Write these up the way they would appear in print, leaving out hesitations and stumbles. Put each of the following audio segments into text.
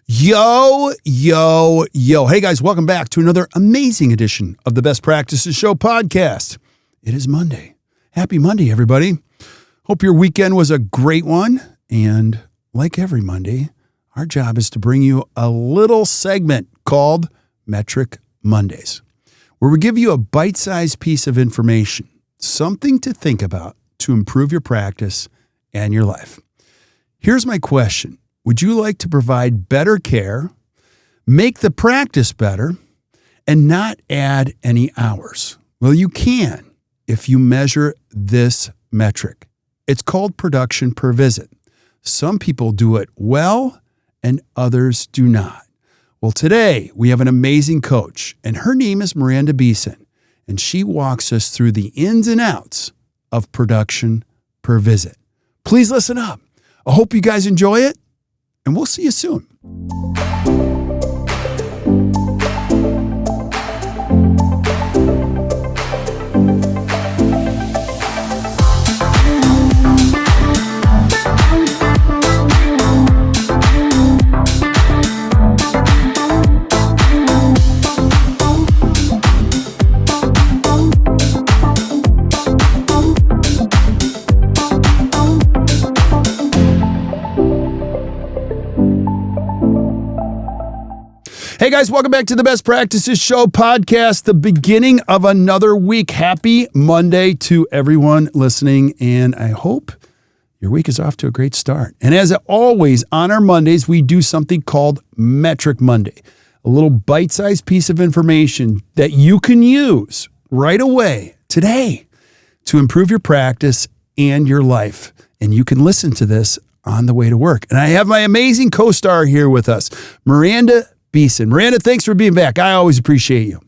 Yo, yo, yo. Hey guys, welcome back to another amazing edition of the Best Practices Show podcast. It is Monday. Happy Monday, everybody. Hope your weekend was a great one. And like every Monday, our job is to bring you a little segment called Metric Mondays, where we give you a bite-sized piece of information, something to think about to improve your practice and your life. Here's my question. Would you like to provide better care, make the practice better, and not add any hours? Well, you can if you measure this metric. It's called production per visit. Some people do it well and others do not. Well, today we have an amazing coach, and her name is Miranda Beeson, and she walks us through the ins and outs of production per visit. Please listen up. I hope you guys enjoy it. And we'll see you soon. Hey guys, welcome back to the Best Practices Show podcast, the beginning of another week. Happy Monday to everyone listening, and I hope your week is off to a great start. And as always, on our Mondays, we do something called Metric Monday, a little bite-sized piece of information that you can use right away today to improve your practice and your life. And you can listen to this on the way to work. And I have my amazing co-star here with us, Miranda Beeson. Miranda, thanks for being back. I always appreciate you.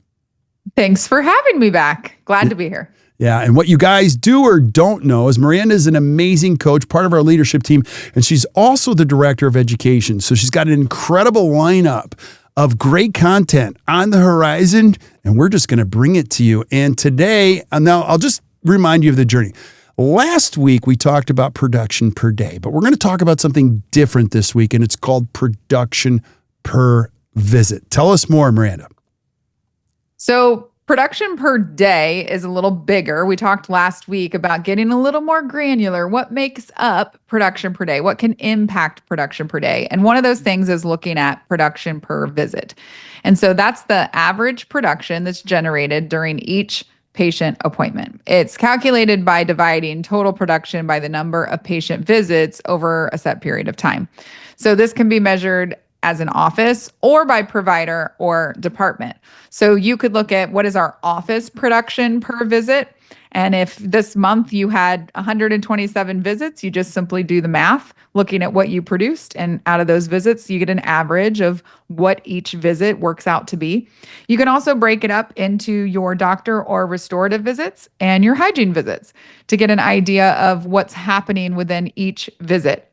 Thanks for having me back. Glad to be here. Yeah, and what you guys do or don't know is Miranda is an amazing coach, part of our leadership team, and she's also the director of education. So she's got an incredible lineup of great content on the horizon, and we're just going to bring it to you. And today, now I'll just remind you of the journey. Last week, we talked about production per day, but we're going to talk about something different this week, and it's called production per visit. Tell us more, Miranda. So production per day is a little bigger. We talked last week about getting a little more granular. What makes up production per day? What can impact production per day? And one of those things is looking at production per visit. And so that's the average production that's generated during each patient appointment. It's calculated by dividing total production by the number of patient visits over a set period of time. So this can be measured as an office or by provider or department. So you could look at what is our office production per visit. And if this month you had 127 visits, you just simply do the math, looking at what you produced. And out of those visits, you get an average of what each visit works out to be. You can also break it up into your doctor or restorative visits and your hygiene visits to get an idea of what's happening within each visit.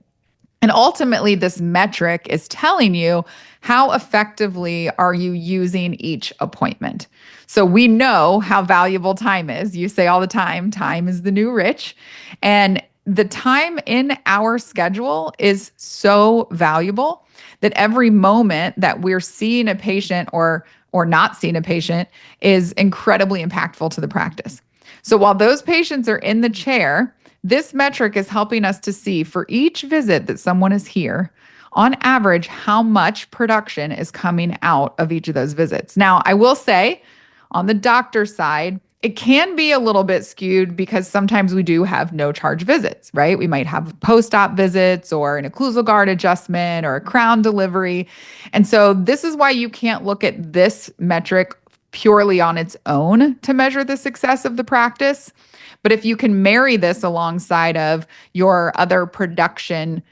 And ultimately, this metric is telling you how effectively are you using each appointment. So we know how valuable time is. You say all the time is the new rich. And the time in our schedule is so valuable that every moment that we're seeing a patient or not seeing a patient is incredibly impactful to the practice. So while those patients are in the chair, this metric is helping us to see for each visit that someone is here, on average, how much production is coming out of each of those visits. Now, I will say on the doctor side, it can be a little bit skewed because sometimes we do have no charge visits, right? We might have post-op visits or an occlusal guard adjustment or a crown delivery. And so this is why you can't look at this metric purely on its own to measure the success of the practice. But if you can marry this alongside of your other production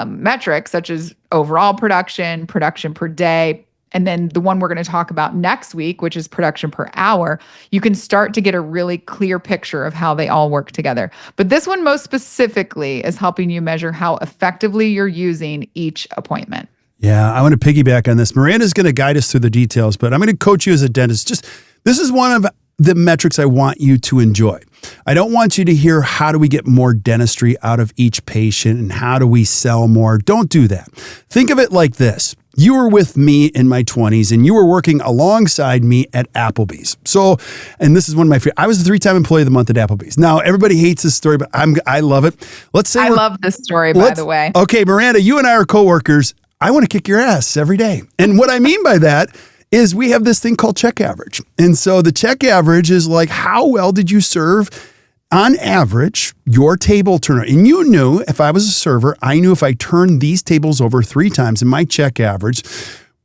metrics, such as overall production, production per day, and then the one we're going to talk about next week, which is production per hour, you can start to get a really clear picture of how they all work together. But this one most specifically is helping you measure how effectively you're using each appointment. Yeah, I want to piggyback on this. Miranda's going to guide us through the details, but I'm going to coach you as a dentist. This is one of the metrics I want you to enjoy. I don't want you to hear how do we get more dentistry out of each patient and how do we sell more. Don't do that. Think of it like this. you were with me in my 20s and you were working alongside me at Applebee's. So, and this is one of my favorite, I was the 3-time employee of the month at Applebee's. Now, everybody hates this story, but I love it. Let's say I love this story, by the way. Okay, Miranda, you and I are coworkers. I want to kick your ass every day. And what I mean by that is we have this thing called check average. And so the check average is like, how well did you serve on average your table turnover? And you knew, if I was a server, I knew if I turned these tables over 3 times, and my check average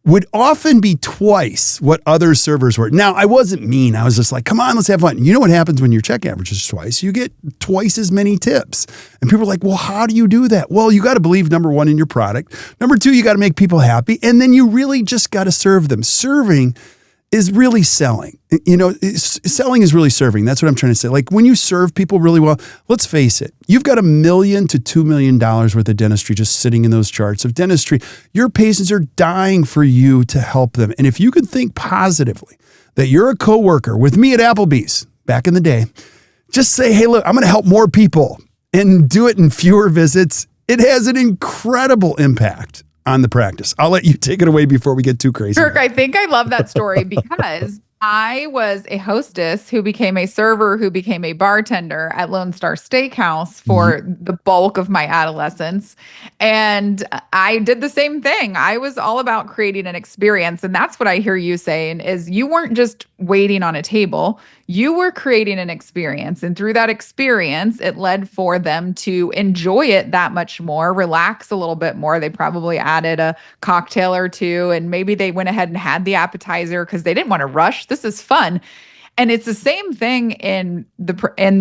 would often be twice what other servers were. Now, I wasn't mean. I was just like, come on, let's have fun. You know what happens when your check average is twice? You get twice as many tips. And people are like, well, how do you do that? Well, you got to believe, number 1, in your product. Number 2, you got to make people happy. And then you really just got to serve them. Serving is really selling. Selling is really serving. That's what I'm trying to say. Like when you serve people really well, let's face it, you've got $1 million to $2 million worth of dentistry just sitting in those charts of dentistry. Your patients are dying for you to help them. And if you can think positively that you're a coworker with me at Applebee's back in the day, just say, hey, look, I'm going to help more people and do it in fewer visits. It has an incredible impact on the practice. I'll let you take it away before we get too crazy. Kirk, I think I love that story because I was a hostess who became a server, who became a bartender at Lone Star Steakhouse for the bulk of my adolescence. And I did the same thing. I was all about creating an experience. And that's what I hear you saying is you weren't just waiting on a table. You were creating an experience. And through that experience, it led for them to enjoy it that much more, relax a little bit more. They probably added a cocktail or two, and maybe they went ahead and had the appetizer because they didn't want to rush. This is fun. And it's the same thing in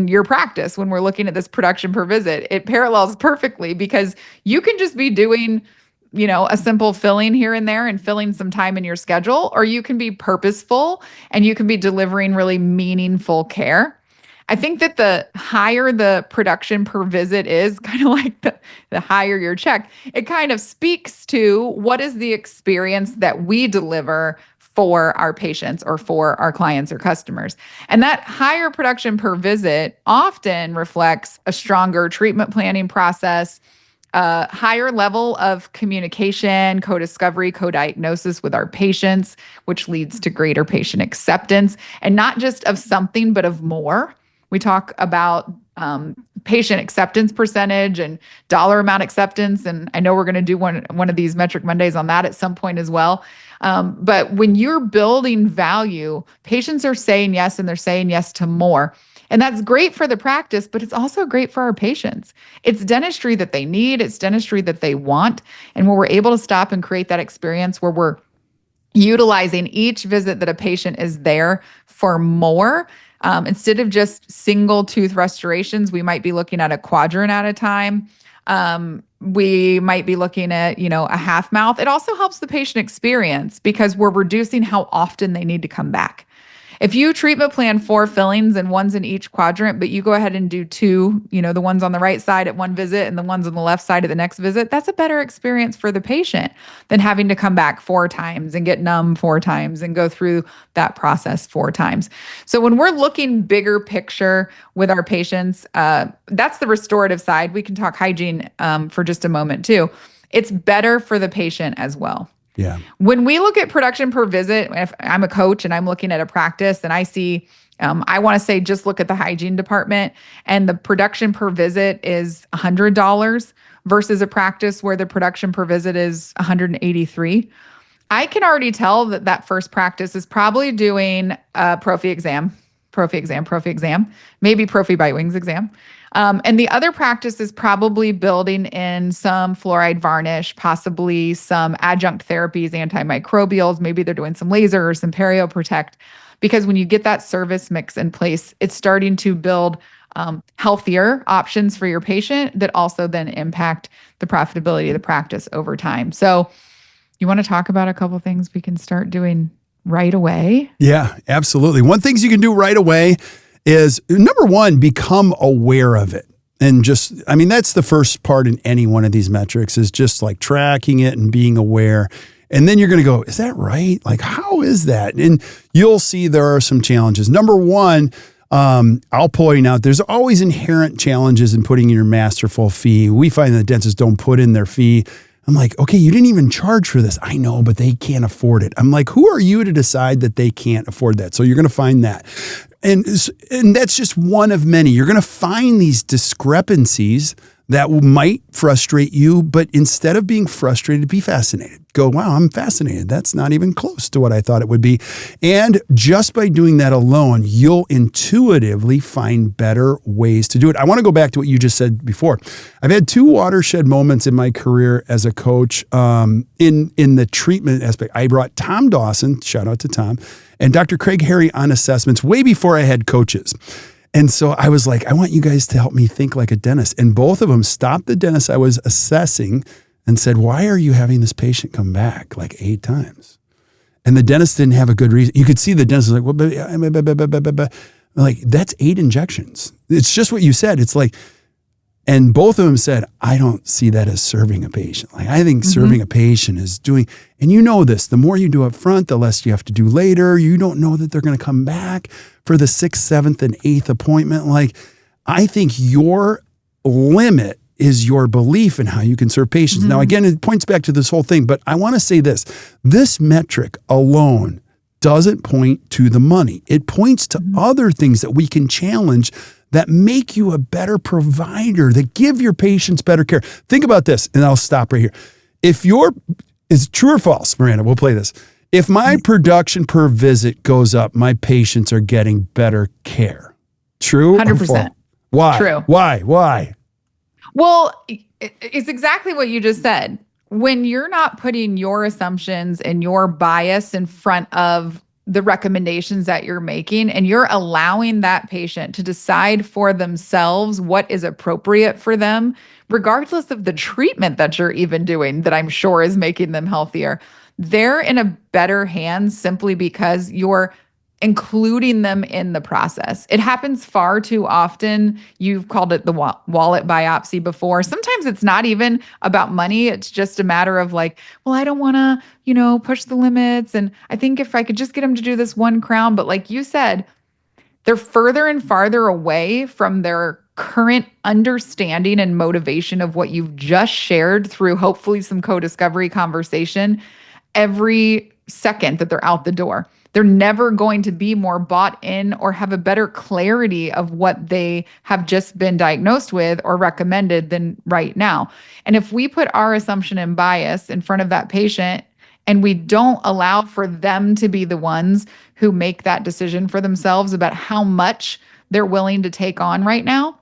your practice when we're looking at this production per visit. It parallels perfectly because you can just be doing a simple filling here and there and filling some time in your schedule, or you can be purposeful and you can be delivering really meaningful care. I think that the higher the production per visit is, kind of like the higher your check, it kind of speaks to what is the experience that we deliver for our patients or for our clients or customers. And that higher production per visit often reflects a stronger treatment planning process, a higher level of communication, co-discovery, co-diagnosis with our patients, which leads to greater patient acceptance, and not just of something, but of more. We talk about patient acceptance percentage and dollar amount acceptance. And I know we're going to do one of these Metric Mondays on that at some point as well. But when you're building value, patients are saying yes, and they're saying yes to more. And that's great for the practice, but it's also great for our patients. It's dentistry that they need. It's dentistry that they want. And when we're able to stop and create that experience where we're utilizing each visit that a patient is there for more, instead of just single tooth restorations, we might be looking at a quadrant at a time. We might be looking at, a half mouth. It also helps the patient experience because we're reducing how often they need to come back. If you treatment plan 4 fillings and one's in each quadrant, but you go ahead and do 2, the ones on the right side at one visit and the ones on the left side at the next visit, that's a better experience for the patient than having to come back 4 times and get numb 4 times and go through that process 4 times. So when we're looking bigger picture with our patients, that's the restorative side. We can talk hygiene for just a moment too. It's better for the patient as well. Yeah. When we look at production per visit, if I'm a coach and I'm looking at a practice and I see, I want to say, just look at the hygiene department and the production per visit is $100 versus a practice where the production per visit is $183. I can already tell that first practice is probably doing a prophy exam, maybe prophy bite wings exam. And the other practice is probably building in some fluoride varnish, possibly some adjunct therapies, antimicrobials. Maybe they're doing some laser or some perioprotect. Because when you get that service mix in place, it's starting to build healthier options for your patient that also then impact the profitability of the practice over time. So you want to talk about a couple things we can start doing right away? Yeah, absolutely. One thing you can do right away is, number 1, become aware of it. And that's the first part in any one of these metrics, is just like tracking it and being aware. And then you're going to go, is that right? Like, how is that? And you'll see there are some challenges. Number 1, I'll point out there's always inherent challenges in putting in your masterful fee. We find that dentists don't put in their fee I'm like, okay, you didn't even charge for this. I know, but they can't afford it. I'm like, who are you to decide that they can't afford that? So you're going to find that. And that's just one of many. You're going to find these discrepancies that might frustrate you, but instead of being frustrated, be fascinated. Go, wow, I'm fascinated. That's not even close to what I thought it would be. And just by doing that alone, you'll intuitively find better ways to do it. I want to go back to what you just said before. I've had 2 watershed moments in my career as a coach in the treatment aspect. I brought Tom Dawson, shout out to Tom, and Dr. Craig Harry on assessments way before I had coaches. And so I was like, I want you guys to help me think like a dentist. And both of them stopped the dentist I was assessing and said, why are you having this patient come back like 8 times? And the dentist didn't have a good reason. You could see the dentist was like, well, like that's 8 injections. It's just what you said. It's like, and both of them said, I don't see that as serving a patient. Like I think serving a patient is doing, and you know this, the more you do up front, the less you have to do later. You don't know that they're going to come back for the 6th, 7th, and 8th appointment. Like I think your limit is your belief in how you can serve patients. Now, again, it points back to this whole thing, but I want to say this metric alone doesn't point to the money. It points to other things that we can challenge that make you a better provider, that give your patients better care. Think about this, and I'll stop right here. Is true or false, Miranda? We'll play this. If my production per visit goes up, my patients are getting better care. True? 100%. Why? True. Why? Well, it's exactly what you just said. When you're not putting your assumptions and your bias in front of the recommendations that you're making, and you're allowing that patient to decide for themselves what is appropriate for them, regardless of the treatment that you're even doing, that I'm sure is making them healthier, they're in a better hands simply because you're including them in the process. It happens far too often. You've called it the wallet biopsy before. Sometimes it's not even about money. It's just a matter of like, well, I don't want to, push the limits. And I think if I could just get them to do this one crown, but like you said, they're further and farther away from their current understanding and motivation of what you've just shared through hopefully some co-discovery conversation every second that they're out the door. They're never going to be more bought in or have a better clarity of what they have just been diagnosed with or recommended than right now. And if we put our assumption and bias in front of that patient and we don't allow for them to be the ones who make that decision for themselves about how much they're willing to take on right now,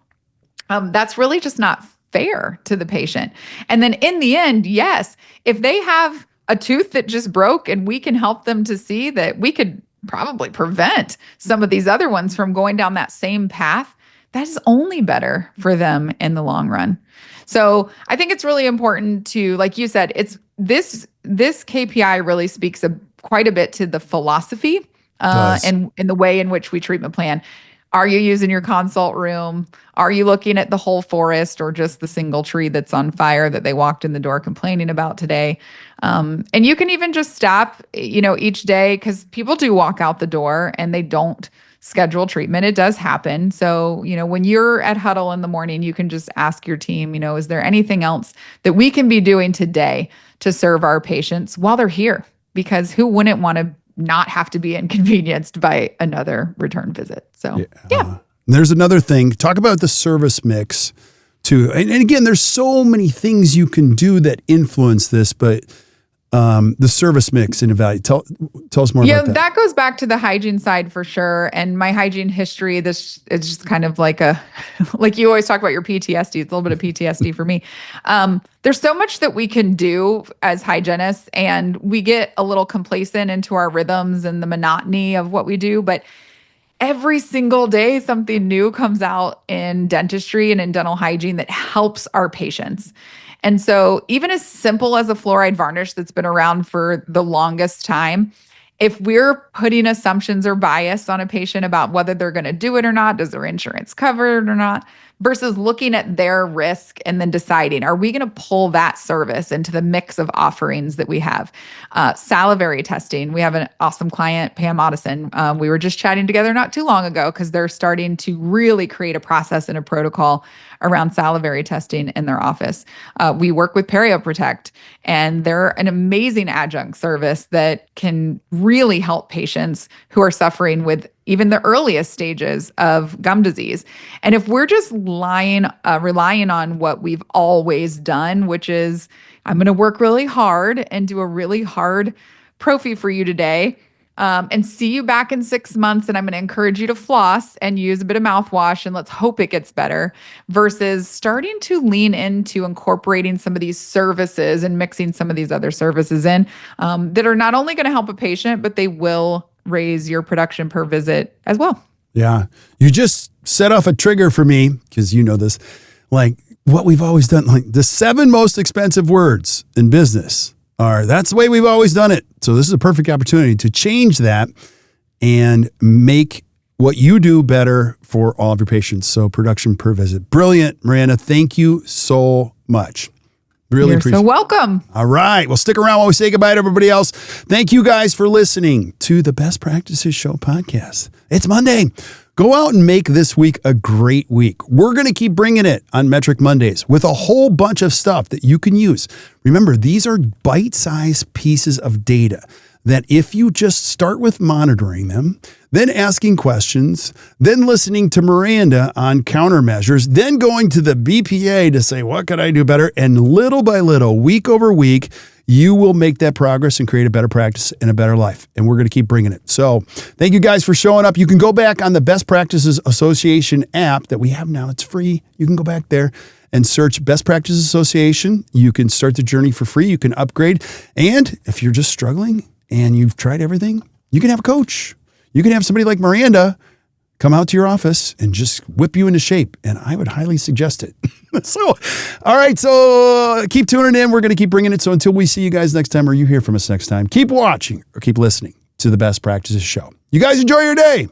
that's really just not fair to the patient. And then in the end, yes, if they have a tooth that just broke and we can help them to see that we could probably prevent some of these other ones from going down that same path, that is only better for them in the long run. So I think it's really important to, like you said, it's this KPI really speaks quite a bit to the philosophy and in the way in which we treatment plan. Are you using your consult room? Are you looking at the whole forest or just the single tree that's on fire that they walked in the door complaining about today? And you can even just stop, each day, because people do walk out the door and they don't schedule treatment. It does happen. So, when you're at huddle in the morning, you can just ask your team, is there anything else that we can be doing today to serve our patients while they're here? Because who wouldn't want to not have to be inconvenienced by another return visit? So, yeah. There's another thing. Talk about the service mix too. And again, there's so many things you can do that influence this, but the service mix in evaluate. Tell us more about that. That goes back to the hygiene side for sure. And my hygiene history, this is just kind of like like you always talk about your PTSD. It's a little bit of PTSD for me. There's so much that we can do as hygienists, and we get a little complacent into our rhythms and the monotony of what we do. But every single day, something new comes out in dentistry and in dental hygiene that helps our patients. And so even as simple as a fluoride varnish that's been around for the longest time, if we're putting assumptions or bias on a patient about whether they're going to do it or not, does their insurance cover it or not, versus looking at their risk and then deciding, are we going to pull that service into the mix of offerings that we have? Salivary testing. We have an awesome client, Pam Otteson. We were just chatting together not too long ago because they're starting to really create a process and a protocol around salivary testing in their office. We work with PerioProtect, and they're an amazing adjunct service that can really help patients who are suffering with even the earliest stages of gum disease. And if we're just relying on what we've always done, which is, I'm going to work really hard and do a really hard prophy for you today, and see you back in 6 months, and I'm going to encourage you to floss and use a bit of mouthwash, and let's hope it gets better, versus starting to lean into incorporating some of these services and mixing some of these other services in that are not only going to help a patient, but they will raise your production per visit as well. Yeah. You just set off a trigger for me, because you know this, like what we've always done, like the 7 most expensive words in business that's the way we've always done it. So this is a perfect opportunity to change that and make what you do better for all of your patients. So production per visit. Brilliant, Miranda. Thank you so much. Really You're appreciate so welcome. All right. Well, stick around while we say goodbye to everybody else. Thank you guys for listening to the Best Practices Show podcast. It's Monday. Go out and make this week a great week. We're going to keep bringing it on Metric Mondays with a whole bunch of stuff that you can use. Remember, these are bite-sized pieces of data that if you just start with monitoring them, then asking questions, then listening to Miranda on Countermeasures, then going to the BPA to say, what could I do better? And little by little, week over week, you will make that progress and create a better practice and a better life. And we're going to keep bringing it. So thank you guys for showing up. You can go back on the Best Practices Association app that we have now. It's free. You can go back there and search Best Practices Association. You can start the journey for free. You can upgrade. And if you're just struggling and you've tried everything, you can have a coach. You can have somebody like Miranda come out to your office and just whip you into shape. And I would highly suggest it. So, all right. So keep tuning in. We're going to keep bringing it. So until we see you guys next time or you hear from us next time, keep watching or keep listening to the Best Practices Show. You guys enjoy your day.